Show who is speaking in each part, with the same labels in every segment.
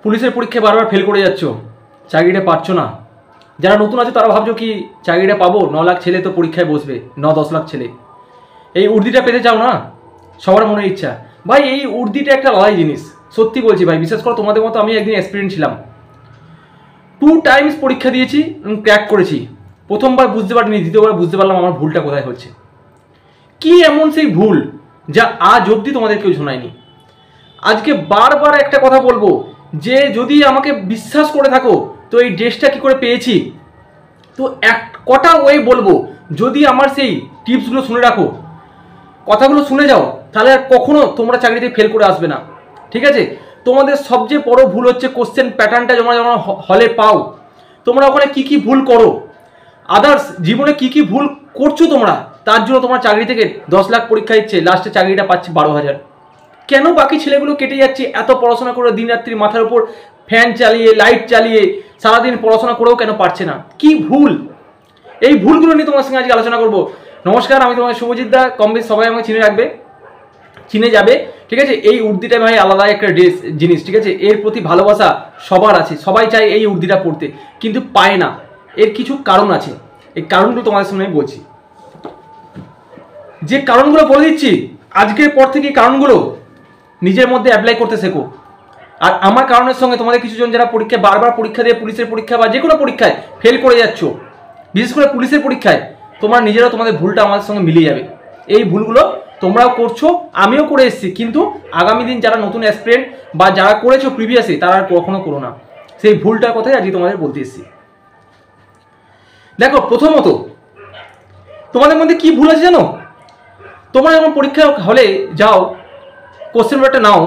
Speaker 1: পুলিশের পরীক্ষায় বারবার ফেল করে যাচ্ছ, চাকরিটা পাচ্ছ না। যারা নতুন আছে তারা ভাবছো কি চাকরিটা পাবো, 9 লাখ ছেলে তো পরীক্ষায় বসবে, 9-10 লাখ ছেলে। এই উর্দিটা পেতে চাও না, সবার মনে ইচ্ছা। ভাই এই উর্দিটা একটা আলাদাই জিনিস, সত্যি বলছি ভাই, বিশেষ করে তোমাদের মতো আমি একদিন এক্সপিরিয়েন্স ছিলাম। 2 টাইমস পরীক্ষা দিয়েছি, ক্র্যাক করেছি। প্রথমবার বুঝতে পারিনি, দ্বিতীয়বার বুঝতে পারলাম আমার ভুলটা কোথায় হচ্ছে। কি এমন সেই ভুল যা আজ অবধি তোমাদের কেউ শোনায়নি। আজকে বারবার একটা কথা বলবো, যে যদি আমাকে বিশ্বাস করে থাকো তো এই ড্রেসটা কি করে পেয়েছি, তো কটা ওয়ে বলবো। যদি আমার সেই টিপসগুলো শুনে রাখো, কথাগুলো শুনে যাও, তাহলে আর কখনো তোমরা চাকরিতে ফেল করে আসবে না। ঠিক আছে? তোমাদের সবচেয়ে বড় ভুল হচ্ছে কোশ্চেন প্যাটার্নটা তোমরা যখন হলে পাও, তোমরা ওখানে কি কি ভুল করো, আদার্স জীবনে কি কি ভুল করছো তোমরা, তার জন্য তোমার চাকরি থেকে 10 লাখ পরীক্ষা দিচ্ছে, লাস্টে চাকরিটা পাচ্ছি 12,000। কেন বাকি ছেলেগুলো কেটে যাচ্ছে এত পড়াশোনা করে, দিন রাত্রি মাথার উপর ফ্যান চালিয়ে, লাইট চালিয়ে সারাদিন পড়াশোনা করেও কেন পারছে না? কি ভুল? এই ভুলগুলো নিয়ে তোমার সঙ্গে আজকে আলোচনা করবো। নমস্কার, আমি তোমার শুভজিৎ দা। কম বেশ সবাই আমাকে চিনে রাখবে, চিনে যাবে। ঠিক আছে? এই উর্দিটা ভাই আলাদা একটা ড্রেস জিনিস। ঠিক আছে? এর প্রতি ভালোবাসা সবার আছে, সবাই চায় এই উর্দিটা পরতে, কিন্তু পায় না। এর কিছু কারণ আছে, এই কারণগুলো তোমাদের সামনে আমি বলছি। যে কারণগুলো বলে দিচ্ছি, আজকের পর থেকে এই কারণগুলো নিজের মধ্যে অ্যাপ্লাই করতে শেখো। আর আমার কারণের সঙ্গে তোমাদের কিছুজন যারা পরীক্ষায় বারবার পরীক্ষা দিয়ে, পুলিশের পরীক্ষা বা যে কোনো পরীক্ষায় ফেল করে যাচ্ছ, বিশেষ করে পুলিশের পরীক্ষায়, তোমরা নিজেরাও তোমাদের ভুলটা আমাদের সঙ্গে মিলিয়ে যাবে। এই ভুলগুলো তোমরাও করছো, আমিও করে এসেছি, কিন্তু আগামী দিন যারা নতুন অ্যাসপিরেন্ট বা যারা করেছো প্রিভিয়াসে, তারা আর কখনো করো না। সেই ভুলটার কথাই আজকে তোমাদের বলতে এসেছি। দেখো, প্রথমত তোমাদের মধ্যে কি ভুল আছে জানো? তোমরা যখন পরীক্ষা হলে যাও, কোশ্চেন পেপারটা নাও,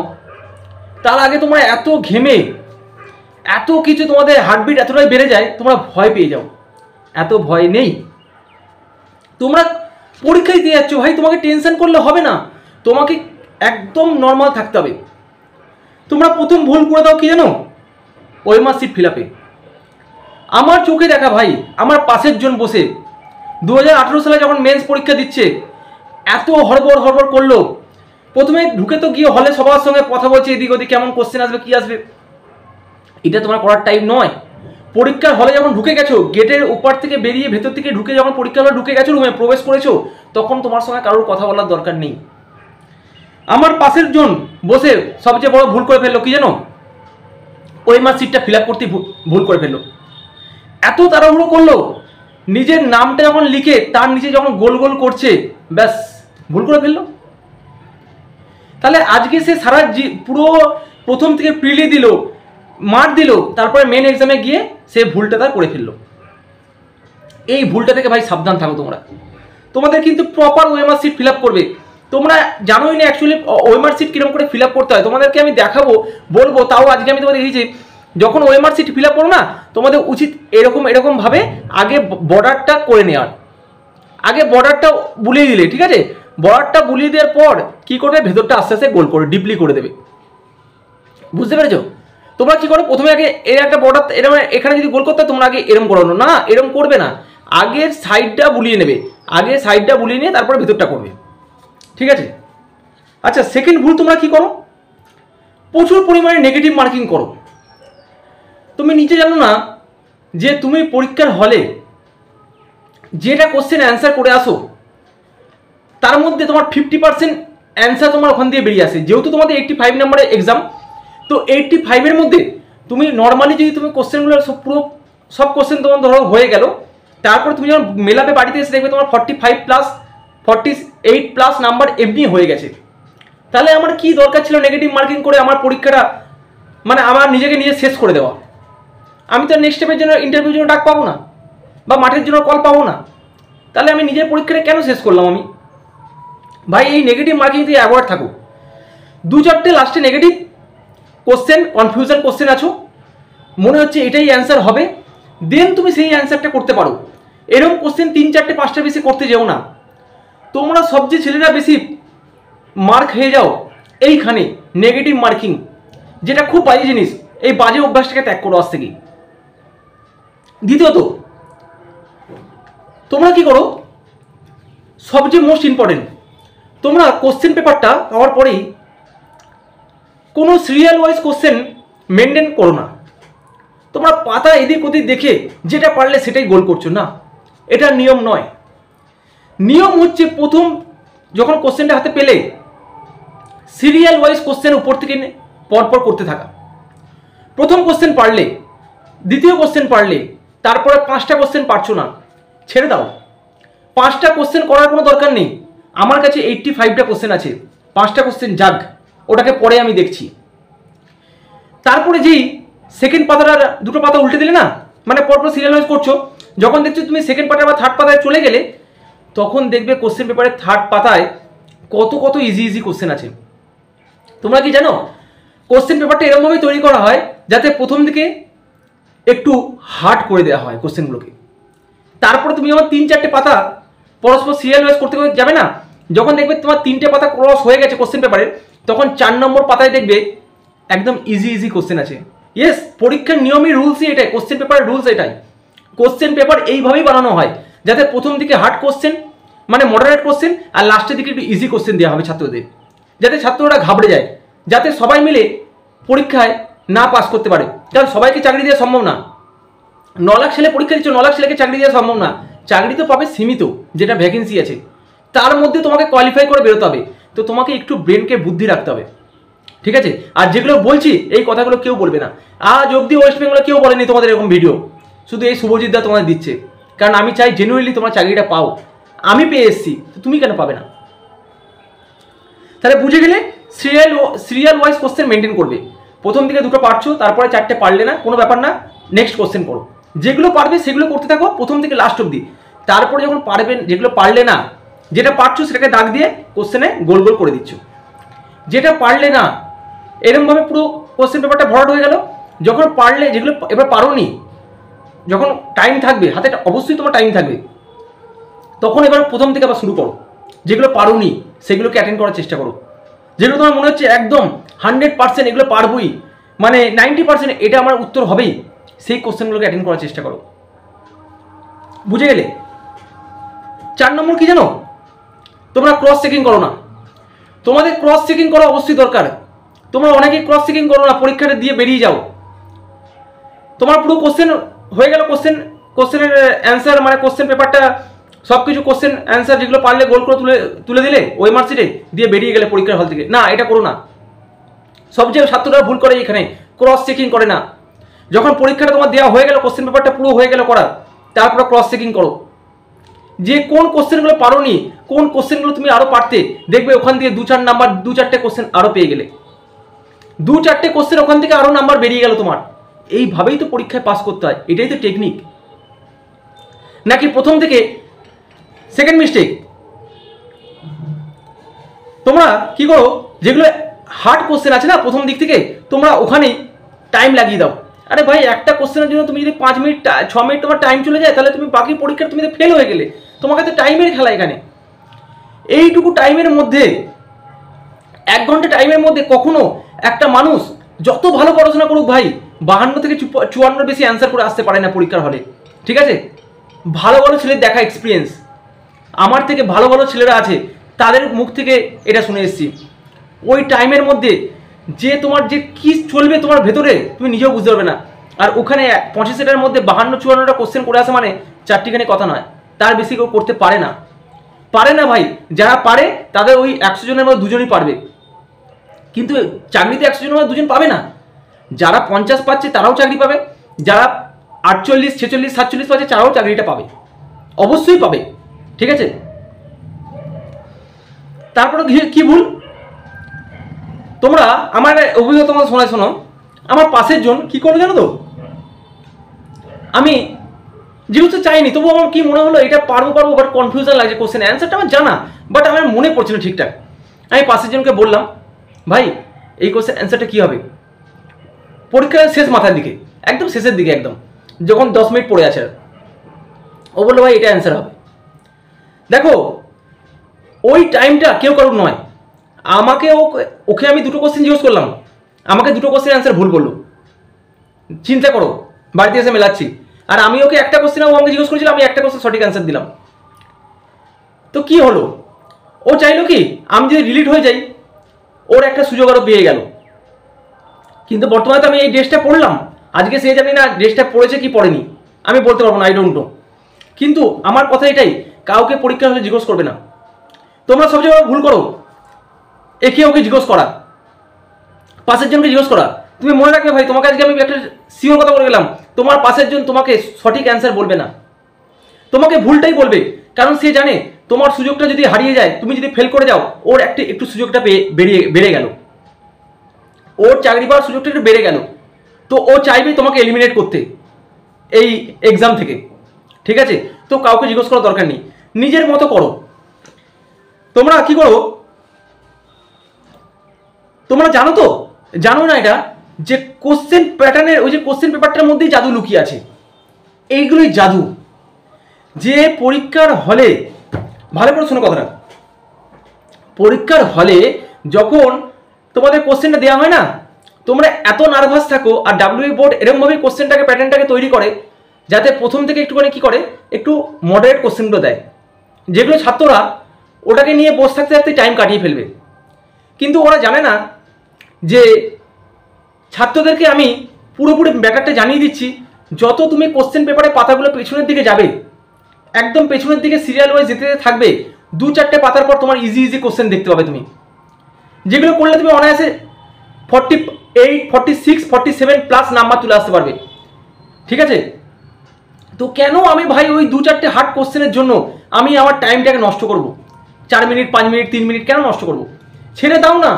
Speaker 1: তার আগে তোমরা এত ঘেমে, এত কিছু, তোমাদের হার্টবিট এতটাই বেড়ে যায়, তোমরা ভয় পেয়ে যাও। এত ভয় নেই, তোমরা পরীক্ষা দিতে যাচ্ছ ভাই, তোমাকে টেনশন করলে হবে না, তোমাকে একদম নর্মাল থাকতে হবে। তোমরা প্রথম ভুল করে দাও কি জানো? ওএমআর সিট ফিল আপে। আমার চোখে দেখা ভাই, আমার পাশের জন বসে 2018 সালে যখন মেন্স পরীক্ষা দিচ্ছে, এত হড়বড় হড়বড় করলো। প্রথমে ঢুকে তো গিয়ে হলে সবার সঙ্গে কথা বলছে, এদিক ওদিক কেমন কোশ্চেন আসবে, কি আসবে। এটা তোমার করার টাইম নয়। পরীক্ষার হলে যখন ঢুকে গেছো, গেটের উপর থেকে বেরিয়ে ভেতর থেকে ঢুকে, যখন পরীক্ষা হলে ঢুকে গেছো, রুমে প্রবেশ করেছো, তখন তোমার সঙ্গে কারোর কথা বলার দরকার নেই। আমার পাশের জন বসে সবচেয়ে বড় ভুল করে ফেললো কি জানো? ওএমআর সিটটা ফিল আপ করতে ভুল করে ফেললো। এত তাড়াহুড়ো করলো, নিজের নামটা যখন লিখে তার নিচে যখন গোল গোল করছে, ব্যাস ভুল করে ফেললো। তাহলে আজকে সে সারা পুরো প্রথম থেকে প্রিলি দিল, মার্ক দিল, তারপরে মেন এক্সামে গিয়ে সে ভুলটা তার করে ফেললো। এই ভুলটা থেকে ভাই সাবধান থাকো তোমরা। তোমাদের কিন্তু proper OMR sheet fill up করবে। তোমরা জানোই না অ্যাকচুয়ালি ওএমআর সিট কিরকম করে ফিল আপ করতে হয়, তোমাদেরকে আমি দেখাবো, বলবো। তাও আজকে আমি তোমাদের দেখেছি, যখন ওএমআর সিট ফিল আপ করো না, তোমাদের উচিত এরকম ভাবে আগে বর্ডারটা করে নেওয়ার। আগে বর্ডারটা বুলিয়ে দিলে, ঠিক আছে, বর্ডারটা বুলিয়ে দেওয়ার পর কি করবে, ভেতরটা আস্তে আস্তে গোল করে ডিপলি করে দেবে। বুঝতে পেরেছো? তোমরা কি করো, প্রথমে আগে এর একটা বর্ডার, এরকম এখানে যদি গোল করতে, তোমরা আগে এরম করানো না, এরম করবে না, আগের সাইডটা বুলিয়ে নেবে, আগে সাইডটা বুলিয়ে নিয়ে তারপরে ভেতরটা করবে। ঠিক আছে? আচ্ছা, সেকেন্ড ভুল তোমরা কি করো, প্রচুর পরিমাণে নেগেটিভ মার্কিং করো। তুমি নিজে জানো না যে তুমি পরীক্ষার হলে যেটা কোশ্চেন অ্যান্সার করে আসো, তার মধ্যে তোমার 50% অ্যান্সার তোমার ওখান দিয়ে বেরিয়ে আসে। যেহেতু তোমাদের 85 নম্বরের এক্সাম, তো 85-এর মধ্যে তুমি নর্মালি যদি তুমি কোশ্চেনগুলো সব কোশ্চেন তোমার ধরো হয়ে গেল, তারপরে তুমি যখন মেলাবে বাড়িতে এসে দেখবে তোমার 45+, 48+ নাম্বার এমনি হয়ে গেছে। তাহলে আমার কি দরকার ছিল নেগেটিভ মার্কিং করে আমার পরীক্ষাটা, মানে আমার নিজেকে নিজে শেষ করে দেওয়া? আমি তো নেক্সট স্টেপের জন্য, ইন্টারভিউর জন্য ডাক পাবো না, বা মাঠের জন্য কল পাবো না। তাহলে আমি নিজের পরীক্ষাটা কেন শেষ করলাম আমি? ভাই এই নেগেটিভ মার্কিং থেকে অ্যাভয়েড থাকো। 2-4টে লাস্টে নেগেটিভ কোশ্চেন, কনফিউশন কোশ্চেন আছো, মনে হচ্ছে এটাই অ্যান্সার হবে, দেন তুমি সেই অ্যান্সারটা করতে পারো। এরকম কোশ্চেন 3-4টে-5টা বেশি করতে যেও না। তোমরা সবচেয়ে ছেলেরা বেশি মার্ক হয়ে যাও এইখানে, নেগেটিভ মার্কিং, যেটা খুব বাজে জিনিস। এই বাজে অভ্যাসটাকে ত্যাগ করো আজ থেকে। দ্বিতীয়ত, তোমরা কি করো, সবচেয়ে মোস্ট ইম্পর্টেন্ট, তোমরা কোশ্চেন পেপারটা পাওয়ার পরেই কোনো সিরিয়াল ওয়াইজ কোশ্চেন মেনটেন করো না। তোমরা পাতা এদিক ওদিক দেখে যেটা পারলে সেটাই গোল করছো না, এটা নিয়ম নয়। নিয়ম হচ্ছে প্রথম যখন কোশ্চেনটা হাতে পেলে সিরিয়াল ওয়াইজ কোশ্চেন উপর থেকে পরপর করতে থাকা। প্রথম কোশ্চেন পারলে, দ্বিতীয় কোশ্চেন পারলে, তারপরে 5টা কোশ্চেন পারছো না, ছেড়ে দাও। 5টা কোশ্চেন করার কোনো দরকার নেই। আমার কাছে 85টা কোশ্চেন আছে, 5টা কোশ্চেন যাক, ওটাকে পরে আমি দেখছি। তারপরে যেই সেকেন্ড পাতাটা দুটো পাতা উল্টে দিলে না, মানে পরপর সিরিয়াল ওয়াইজ করছো, যখন দেখছো তুমি সেকেন্ড পাতা বা থার্ড পাতায় চলে গেলে, তখন দেখবে কোশ্চেন পেপারের থার্ড পাতায় কত কত ইজি ইজি কোশ্চেন আছে। তোমরা কি জানো, কোশ্চেন পেপারটা এরকমভাবেই তৈরি করা হয় যাতে প্রথম দিকে একটু হার্ড করে দেওয়া হয় কোশ্চেনগুলোকে। তারপরে তুমি যখন 3-4টে পাতা পরস্পর সিরিয়াল ওয়াইজ করতে যাবে না, যখন দেখবে তোমার 3টে পাতা ক্রস হয়ে গেছে কোশ্চেন পেপারের, তখন 4 নম্বর পাতায় দেখবে একদম ইজি ইজি কোশ্চেন আছে। ইয়েস, পরীক্ষার নিয়মই রুলসই এটাই, কোশ্চেন পেপারের রুলস এটাই। কোশ্চেন পেপার এইভাবেই বানানো হয় যাতে প্রথম দিকে হার্ড কোশ্চেন মানে মডারেট কোশ্চেন আর লাস্টের দিকে একটু ইজি কোশ্চেন দেওয়া হবে ছাত্রদের, যাতে ছাত্ররা ঘাবড়ে যায়, যাতে সবাই মিলে পরীক্ষায় না পাস করতে পারে। কারণ সবাইকে চাকরি দেওয়া সম্ভব না। 9 লাখ ছেলে পরীক্ষা দিচ্ছে, 9 লাখ ছেলেকে চাকরি দেওয়া সম্ভব না। চাকরি তো পাবে সীমিত, যেটা ভ্যাকেন্সি আছে, তার মধ্যে তোমাকে কোয়ালিফাই করে বেরোতে হবে। তো তোমাকে একটু ব্রেনকে বুদ্ধি রাখতে হবে, ঠিক আছে? আর যেগুলো বলছি এই কথাগুলো কেউ বলবে না। আজ অবধি ওয়েস্ট বেঙ্গলে কেউ বলেনি তোমাদের এরকম ভিডিও, শুধু এই শুভজিৎ দা তোমাদের দিচ্ছে। কারণ আমি চাই জেনুইনলি তোমরা চাকরিটা পাও। আমি পেয়ে এসেছি, তো তুমি কেন পাবে না? তাহলে বুঝে গেলে সিরিয়াল ওয়াইজ কোশ্চেন মেনটেন করবে। প্রথম দিকে দুটো পারছো, তারপরে 4টে পারলে না, কোনো ব্যাপার না, নেক্সট কোশ্চেন করো। যেগুলো পারবে সেগুলো করতে থাকো প্রথম থেকে লাস্ট অবধি। তারপরে যখন পারবেন, যেগুলো পারলে না, যেটা পারছো সেটাকে দাগ দিয়ে কোশ্চেনে গোল গোল করে দিচ্ছ। যেটা পারলে না, এরকমভাবে পুরো কোশ্চেন পেপারটা ভরাট হয়ে গেল। যখন পারলে, যেগুলো এবার পারোনি, যখন টাইম থাকবে হাতে, অবশ্যই তোমার টাইম থাকবে, তখন এবার প্রথম থেকে আবার শুরু করো। যেগুলো পারোনি সেগুলোকে অ্যাটেন্ড করার চেষ্টা করো। যেগুলো তোমার মনে হচ্ছে একদম 100% এগুলো পারবই, মানে 90% এটা আমার উত্তর হবেই, সেই কোশ্চেনগুলোকে অ্যাটেন্ড করার চেষ্টা করো। বুঝে গেলে? 4 নম্বর কি জানো, তোমরা ক্রস চেকিং করো না। তোমাদের ক্রস চেকিং করা অবশ্যই দরকার। তোমরা অনেকেই ক্রস চেকিং করো না, পরীক্ষাটা দিয়ে বেরিয়ে যাও। তোমার পুরো কোশ্চেন হয়ে গেল, কোশ্চেনের অ্যান্সার মানে কোশ্চেন পেপারটা সব কিছু কোশ্চেন অ্যান্সার যেগুলো পারলে গোল করে তুলে দিলে ওই মার্কশিটে দিয়ে বেরিয়ে গেলে পরীক্ষার হল থেকে। না, এটা করো না। সবচেয়ে ছাত্ররা ভুল করে এখানে, ক্রস চেকিং করে না। যখন পরীক্ষাটা তোমার দেওয়া হয়ে গেল, কোশ্চেন পেপারটা পুরো হয়ে গেল করা, তারপরে ক্রস চেকিং করো যে কোন কোশ্চেনগুলো পারোনি, কোন কোশ্চেনগুলো তুমি আরও পারতে। দেখবে ওখান থেকে 2-4 নাম্বার, 2-4টে কোশ্চেন আরও পেয়ে গেলে, 2-4টে কোশ্চেন ওখান থেকে আরও নাম্বার বেরিয়ে গেল তোমার। এইভাবেই তো পরীক্ষায় পাস করতে হয়, এটাই তো টেকনিক। নাকি প্রথম থেকে সেকেন্ড মিস্টেক। তোমরা কি করো, যেগুলো হার্ড কোশ্চেন আছে না প্রথম দিক থেকে, তোমরা ওখানেই টাইম লাগিয়ে দাও। আরে ভাই, একটা কোশ্চেনের জন্য তুমি যদি 5 মিনিট 6 মিনিট তোমার টাইম চলে যায়, তাহলে তুমি বাকি পরীক্ষায় তুমি তো ফেল হয়ে গেলে। তোমাকে তো টাইমের খেলা এখানে। এইটুকু টাইমের মধ্যে, 1 ঘন্টা টাইমের মধ্যে কখনো একটা মানুষ যত ভালো পড়াশোনা করুক ভাই, 52 থেকে 54 বেশি অ্যান্সার করে আসতে পারে না পরীক্ষার হলে, ঠিক আছে? ভালো ভালো ছেলের দেখা এক্সপিরিয়েন্স, আমার থেকে ভালো ভালো ছেলেরা আছে, তাদের মুখ থেকে এটা শুনে এসেছি। ওই টাইমের মধ্যে যে তোমার যে কী চলবে তোমার ভেতরে, তুমি নিজেও বুঝতে পারবে না। আর ওখানে 85টার মধ্যে 52-54টা কোশ্চেন করে আসা মানে চারটিখানি কথা নয়, তার বেশি কেউ করতে পারে না। পারে না ভাই, যারা পারে তাদের ওই 100 জনের মধ্যে 2 জনই পারবে। কিন্তু চাকরিতে 100 জনের মধ্যে 2 জন পাবে না। যারা 50 পাচ্ছে তারাও চাকরি পাবে, যারা 48, 46, 47 পাচ্ছে তারাও চাকরিটা পাবে, অবশ্যই পাবে, ঠিক আছে? তারপরে কি ভুল, তোমরা আমার অভিজ্ঞতা তোমার শোনো। আমার পাশের জন কি করলো জানো তো, আমি যেহেতু চাইনি, তবু আমার কি মনে হলো এটা পারবো, বাট কনফিউশন লাগছে। কোশ্চেন অ্যান্সারটা আমার জানা, বাট আমার মনে পড়ছে না ঠিকঠাক। আমি পাশের জনকে বললাম, ভাই এই কোশ্চেন অ্যান্সারটা কী হবে? পরীক্ষার শেষ মাথার দিকে, একদম শেষের দিকে, একদম যখন 10 মিনিট পড়ে আছে, ও বললো ভাই এটা অ্যান্সার হবে। দেখো, ওই টাইমটা কেউ কারোর নয়। ওকে আমি 2টো কোশ্চেন জিজ্ঞেস করলাম, আমাকে 2টো কোশ্চেন অ্যান্সার ভুল বললো। চিন্তা করো, বাড়িতে এসে মেলাচ্ছি। আর আমি ওকে একটা কোশ্চেন, ও আমাকে জিজ্ঞেস করেছিল, আমি একটা কোশ্চেন সঠিক অ্যান্সার দিলাম। তো কি হলো, ও চাইলো কি আমি যদি রিলিট হয়ে যাই, ওর একটা সুযোগ আরও পেয়ে গেল। কিন্তু বর্তমানে তো আমি এই ড্রেসটা পরলাম, আজকে সে জানি না ড্রেসটা পরেছে কি পরেনি, আমি বলতে পারবো না, আই ডোন্ট নো। কিন্তু আমার কথা এটাই, কাউকে পরীক্ষা হলে জিজ্ঞেস করবে না। তোমরা সবচেয়ে বড় ভুল করো একে ওকে জিজ্ঞেস করা, পাশের জনকে জিজ্ঞেস করা। তুমি মনে রাখবে ভাই, তোমাকে আজকে আমি একটা সিওর কথা বলে গেলাম, তোমার পাশের জন তোমাকে সঠিক অ্যান্সার বলবে না, তোমাকে ভুলটাই বলবে। কারণ সে জানে তোমার সুযোগটা যদি হারিয়ে যায়, তুমি যদি ফেল করে যাও, ওর একটু সুযোগটা বেড়ে গেল, ওর চাকরি পাওয়ার সুযোগটা একটু বেড়ে গেল, তো ও চাইবে তোমাকে এলিমিনেট করতে এই এক্সাম থেকে। ঠিক আছে, তো কাউকে জিজ্ঞেস করার দরকার নেই, নিজের মতো করো। তোমরা কি করো, তোমরা জানো তো, জানো না এটা, যে কোশ্চেন প্যাটার্নের ওই যে কোশ্চেন পেপারটার মধ্যেই জাদু লুকিয়ে আছে। এইগুলোই জাদু, যে পরীক্ষার হলে, ভালো করে শোনো কথাটা, পরীক্ষার হলে যখন তোমাদের কোশ্চেনটা দেওয়া হয় না, তোমরা এত নার্ভাস থাকো। আর ডাব্লিউবি বোর্ড এরকমভাবে কোশ্চেনটাকে প্যাটার্নটাকে তৈরি করে যাতে প্রথম থেকে একটুখানি কী করে, একটু মডারেট কোশ্চেনগুলো দেয়, যেগুলো ছাত্ররা ওটাকে নিয়ে বসে থাকতে থাকতে টাইম কাটিয়ে ফেলবে। কিন্তু ওরা জানে না যে ছাত্রদেরকে আমি পুরোপুরি ব্যাপারটা জানিয়ে দিচ্ছি, যত তুমি কোশ্চেন পেপারে পাতাগুলো পেছনের দিকে যাবে, একদম পেছনের দিকে সিরিয়াল ওয়াইজ যেতে থাকবে, 2-4টে পাতার পর তোমার ইজি কোশ্চেন দেখতে পাবে তুমি, যেগুলো করলে তুমি অনায়াসে 48, 46, 47 প্লাস নাম্বার তুলে আসতে পারবে। ঠিক আছে, তো কেন আমি ভাই ওই 2-4টে হার্ড কোশ্চেনের জন্য আমি আমার টাইমটাকে নষ্ট করব? 4 মিনিট, 5 মিনিট, 3 মিনিট কেন নষ্ট করব? ছেড়ে দাও না,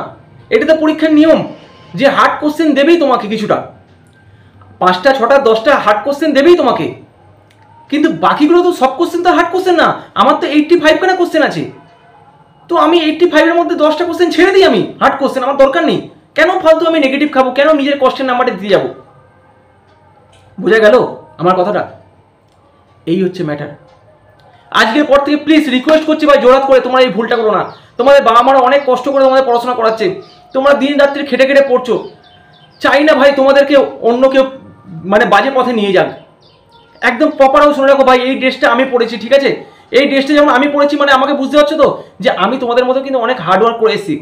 Speaker 1: এটা তো পরীক্ষার নিয়ম যে হার্ড কোশ্চেন দেবেই তোমাকে, কিছুটা 5টা 6টা 10টা হার্ড কোশ্চেন দেবেই তোমাকে, কিন্তু বাকিগুলো তো সব কোশ্চেন তো হার্ড কোশ্চেন না। আমার তো 85 খানা কোশ্চেন আছে, তো আমি 85-এর মধ্যে 10টা কোশ্চেন ছেড়ে দিই, আমি হার্ড কোশ্চেন আমার দরকার নেই। কেন ফালতু আমি নেগেটিভ খাবো, কেন নিজের কষ্টের নাম্বারটা দিতে যাবো? বোঝা গেল আমার কথাটা? এই হচ্ছে ম্যাটার। আজকের পর থেকে প্লিজ রিকোয়েস্ট করছি ভাই, জোরাত করে তোমরা এই ভুলটা করো না। তোমাদের বাবা মারা অনেক কষ্ট করে তোমাদের পড়াশোনা করাচ্ছে, তোমরা দিন রাত্রি খেটে খেটে পড়ছো, চাই না ভাই তোমাদেরকে অন্য কেউ মানে বাজে পথে নিয়ে যাক। একদম প্রপারও শুনে রাখো ভাই, এই ড্রেসটা আমি পড়েছি, ঠিক আছে, এই ড্রেসটা যেমন আমি পড়েছি, মানে আমাকে বুঝতে পারছো তো যে আমি তোমাদের মতো কিন্তু অনেক হার্ডওয়ার্ক করে এসেছি।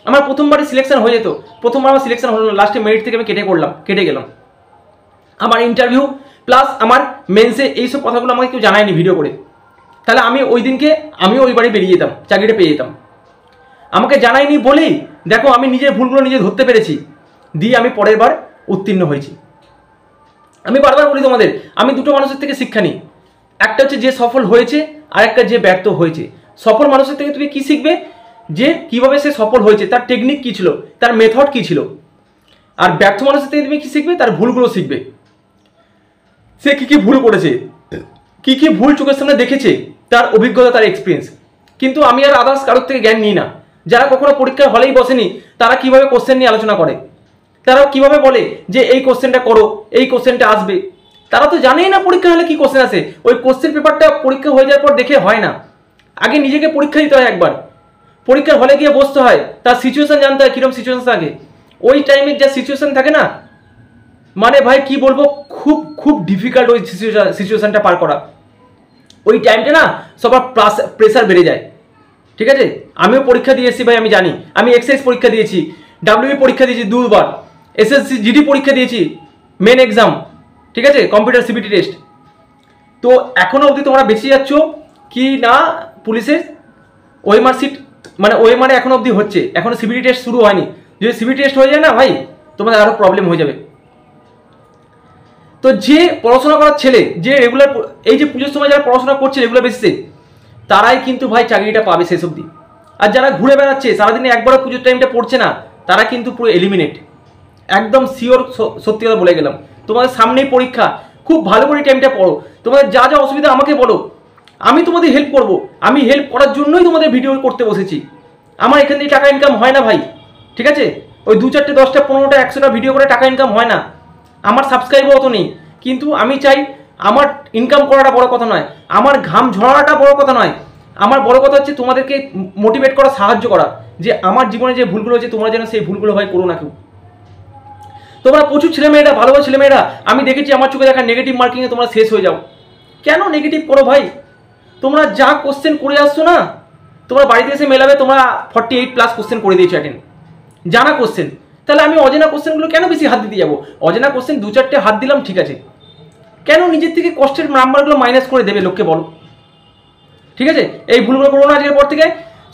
Speaker 1: আমার প্রথমবারই সিলেকশন হয়ে যেত, প্রথমবার আমার সিলেকশন হলো, লাস্টে মেরিট থেকে আমি কেটে গেলাম। আমার ইন্টারভিউ প্লাস আমার মেন্সে এইসব কথাগুলো আমাকে কেউ জানায়নি ভিডিও করে, তাহলে আমি ওই দিনকে আমিও ওই বাড়ি বেরিয়ে যেতাম, চাকরিটা পেয়ে যেতাম। আমাকে জানায়নি বলেই দেখো আমি নিজের ভুলগুলো নিজে ধরতে পেরেছি, দিয়ে আমি পরের বার উত্তীর্ণ হয়েছি। আমি বারবার বলি তোমাদের, আমি দুটো মানুষের থেকে শিক্ষা নিই, একটা হচ্ছে যে সফল হয়েছে, আর একটা যে ব্যর্থ হয়েছে। সফল মানুষের থেকে তুমি কি শিখবে, যে কিভাবে সে সফল হয়েছে, তার টেকনিক কি ছিল, তার মেথড কি ছিল। আর ব্যর্থ মানুষের থেকে তুমি কি শিখবে, তার ভুলগুলো শিখবে, সে কি কি ভুল করেছে, কি কি ভুল চোখের সামনে দেখেছে, তার অভিজ্ঞতা, তার এক্সপিরিয়েন্স। কিন্তু আমি আর আদার্স কারোর থেকে জ্ঞান নিই না। যারা কখনো পরীক্ষার হলেই বসেনি, তারা কিভাবে কোশ্চেন নিয়ে আলোচনা করে, তারা কিভাবে বলে যে এই কোশ্চেনটা করো, এই কোশ্চেনটা আসবে, তারা তো জানেই না পরীক্ষা হলে কি কোশ্চেন আসে। ওই কোশ্চেন পেপারটা পরীক্ষা হয়ে যাওয়ার পর দেখে হয় না, আগে নিজেকে পরীক্ষা দিতে হয় একবার, পরীক্ষার হলে গিয়ে বসতে হয়, তার সিচুয়েশন জানতে হয়, কিরকম সিচুয়েশন থাকে। ওই টাইমের যা সিচুয়েশন থাকে না, মানে ভাই কি বলবো, খুব খুব ডিফিকাল্ট ওই সিচুয়েশনটা পার করা। ওই টাইমটা না সবার প্রেসার বেড়ে যায়। ঠিক আছে, আমিও পরীক্ষা দিয়ে এসেছি ভাই, আমি জানি। আমি এক্সাইজ পরীক্ষা দিয়েছি, ডাব্লিউবি পরীক্ষা দিয়েছি 2বার, এসএসসি জিডি পরীক্ষা দিয়েছি, মেন এক্সাম, ঠিক আছে, কম্পিউটার সিবিটি টেস্ট। তো এখনো অবধি তোমরা বেঁচে যাচ্ছ কি না পুলিশের ওএমআর সিট, মানে ওএমআর এখনো অবধি হচ্ছে, এখনো সিবিটি টেস্ট শুরু হয়নি। যদি সিবিটি টেস্ট হয়ে যায় না ভাই, তোমাদের আরও প্রবলেম হয়ে যাবে। তো যে পড়াশোনা করার ছেলে, যে রেগুলার এই যে পুজোর সময় যারা পড়াশোনা করছে রেগুলার বেসিসে, তারাই কিন্তু ভাই চাকরিটা পাবে শেষ অবধি। আর যারা ঘুরে বেড়াচ্ছে সারাদিনে একবারও পুজোর টাইমটা পড়ছে না, তারা কিন্তু পুরো এলিমিনেট। একদম শিওর, সত্যি কথা বলে গেলাম। তোমাদের সামনেই পরীক্ষা, খুব ভালো করে টাইমটা পড়ো, তোমাদের যা যা অসুবিধা আমাকে বলো, আমি তোমাদের হেল্প করব। আমি হেল্প করার জন্যই তোমাদের ভিডিও করতে বসেছি। আমার এখান থেকে টাকা ইনকাম হয় না ভাই, ঠিক আছে, ওই 2-4টে 10টা 15টা 100টা ভিডিও করে টাকা ইনকাম হয় না, আমার সাবস্ক্রাইবও অত নেই। কিন্তু আমি চাই আমার ইনকাম করাটা বড় কথা নয়, আমার ঘাম ঝরাটা বড় কথা নয়, আমার বড় কথা হচ্ছে তোমাদেরকে মোটিভেট করা, সাহায্য করা, যে আমার জীবনে যে ভুলগুলো হচ্ছে তোমরা যেন সেই ভুলগুলো হয় করো না কেউ। তোমরা প্রচুর ছেলেমেয়েরা, ভালো ভালো ছেলেমেয়েরা আমি দেখেছি, আমার চোখে দেখা নেগেটিভ মার্কিংয়ে তোমরা শেষ হয়ে যাও। কেন নেগেটিভ করো ভাই? তোমরা যা কোশ্চেন করে আসছো না, তোমরা বাড়িতে এসে মেলাবে, তোমরা 48+ কোশ্চেন করে দিয়েছো অ্যাটেন্ড, জানা কোশ্চেন, তাহলে আমি অজানা কোশ্চেনগুলো কেন বেশি হাত দিতে যাবো? অজানা কোশ্চেন 2-4টে হাত দিলাম, ঠিক আছে, কেন নিজের থেকে কষ্টের নাম্বারগুলো মাইনাস করে দেবে লোককে বলো? ঠিক আছে, এই ভুলগুলো করো না আজকের পর থেকে।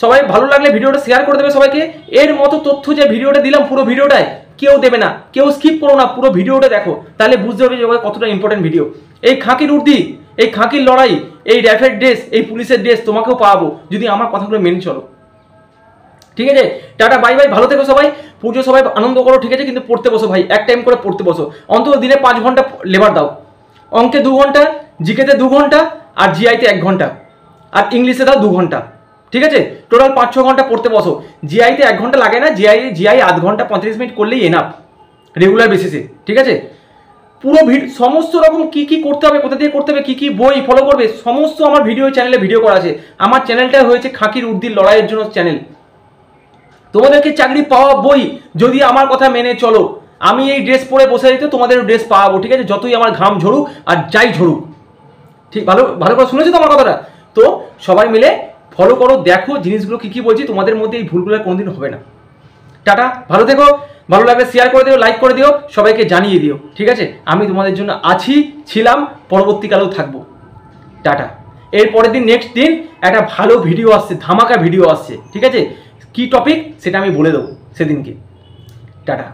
Speaker 1: সবাই ভালো লাগলে ভিডিওটা শেয়ার করে দেবে সবাইকে। এর মতো তথ্য যে ভিডিওটা দিলাম পুরো ভিডিওটায় কেউ দেবে না, কেউ স্কিপ করো না, পুরো ভিডিওটা দেখো, তাহলে বুঝতে হবে যে কতটা ইম্পর্টেন্ট ভিডিও। এই খাকির উর্দি, এই খাকির লড়াই, এই র্যাফের ড্রেস, এই পুলিশের ড্রেস তোমাকেও পাবো যদি আমার কথাগুলো মেনে চলো। ঠিক আছে, টাটা বাই বাই, ভালো থেকো সবাই, পুজো সবাই আনন্দ করো, ঠিক আছে, কিন্তু পড়তে বসো ভাই, এক টাইম করে পড়তে বসো, অন্তত দিনে 5 ঘন্টা লেবার দাও, অঙ্কে 2 ঘন্টা, জিকেতে 2 ঘন্টা, আর জিআইতে 1 ঘন্টা, আর ইংলিশে দাও 2 ঘন্টা, ঠিক আছে, টোটাল 5-6 ঘন্টা পড়তে বসো। জিআইতে 1 ঘন্টা লাগে না, জিআই আধ ঘন্টা 35 মিনিট করলেই এনাফ রেগুলার বেসিসে, ঠিক আছে। পুরো সমস্ত রকম কি কি করতে হবে, কোথা দিয়ে করতে হবে, কি কি বই ফলো করবে, সমস্ত আমার ভিডিও চ্যানেলে ভিডিও করা আছে। আমার চ্যানেলটা হয়েছে খাকির উর্দির লড়াইয়ের জন্য চ্যানেল। তোমাদেরকে চাকরি পাওয়া বই যদি আমার কথা মেনে চলো, আমি এই ড্রেস পরে বসে দিতে তোমাদের ড্রেস পাওয়াবো, ঠিক আছে, যতই আমার ঘাম ঝরুক আর যাই ঝরুক। ঠিক, ভালো ভালো করে শুনেছো তো আমার কথাটা? তো সবাই মিলে ফলো করো, দেখো জিনিসগুলো কি কি বলছি, তোমাদের মধ্যে এই ভুলগুলো কোনোদিন হবে না। টাটা, ভালো থেকো, ভালো লাগলে শেয়ার করে দিও, লাইক করে দিও, সবাইকে জানিয়ে দিও, ঠিক আছে, আমি তোমাদের জন্য আছি, ছিলাম, পরবর্তীকালেও থাকবো। টাটা। এর পরের দিন নেক্সট দিন একটা ভালো ভিডিও আসছে, ধামাকা ভিডিও আসছে, ঠিক আছে, কি টপিক সেটা আমি বলে দেবো সেদিনকে। টাটা।